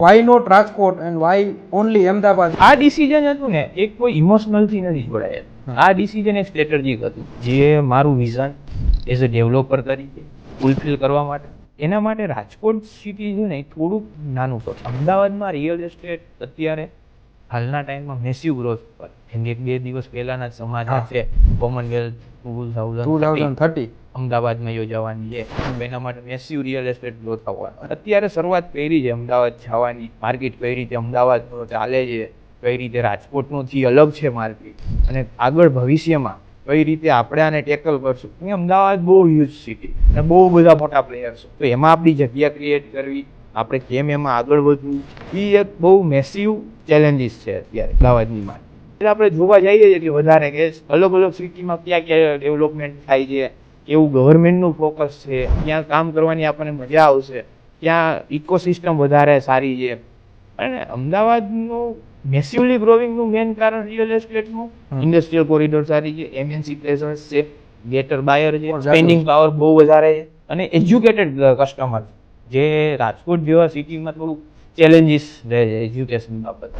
Y not Rajkot and why only Ahmedabad? આ decision હતું ને એક કોઈ ઇમોશનલથી નથી જોડાયેલું. આ ડિસિઝન એક સ્ટ્રેટેજિક હતું, જે મારું વિઝન એઝ અ ડેવલપર તરીકે ફૂલફિલ કરવા માટે. એના માટે રાજકોટ સિટી છે ને એ થોડુંક નાનું હતું. અમદાવાદમાં રિયલ એસ્ટેટ અત્યારે હાલના ટાઈમમાં મેસિવ ગ્રોથ પર, જેમ કે 2 દિવસ પહેલાના સમાચાર છે, કોમનવેલ્થ 2030 અમદાવાદમાં યોજાવાની છે. એના માટે મેસિવ રિયલ એસ્ટેટ ગ્રોથ આવવાનો. અત્યારે શરૂઆત કરી છે અમદાવાદ જવાની, માર્કેટ કઈ રીતે અમદાવાદ ચાલે છે, કઈ રીતે રાજકોટનોથી અલગ છે માર્કેટ, અને આગળ ભવિષ્યમાં કઈ રીતે આપણે આને ટેકલ કરશું. અમદાવાદ બહુ હ્યુજ સિટી અને બહુ બધા મોટા પ્લેયર્સ, તો એમાં આપણી જગ્યા ક્રિએટ કરવી, આપણે કેમ એમાં આગળ વધવું, એ એક બહુ મેસિવ ચેલેન્જીસ છે અત્યારે અમદાવાદની માટે. એટલે આપણે જોવા જઈએ છીએ કે વધારે કે અલગ અલગ સિટીમાં ક્યાં ક્યાં ડેવલપમેન્ટ થાય છે, કેવું ગવર્મેન્ટનું ફોકસ છે, ક્યાં કામ કરવાની આપણને મજા આવશે, ક્યાં ઇકોસિસ્ટમ વધારે સારી છે. અને અમદાવાદનું મેસિવલી ગ્રોવિંગનું મેઇન કારણ રિયલ એસ્ટેટનું, ઇન્ડસ્ટ્રીયલ કોરિડોર સારી છે, એમએનસી પ્રેઝન્સ છે, ગેટર બાયર છે, સ્પેન્ડિંગ પાવર બહુ વધારે છે, અને એજ્યુકેટેડ કસ્ટમર, જે રાજકોટ જેવા સિટીમાં થોડું ચેલેન્જીસ રહે છે એજ્યુકેશન બાબત.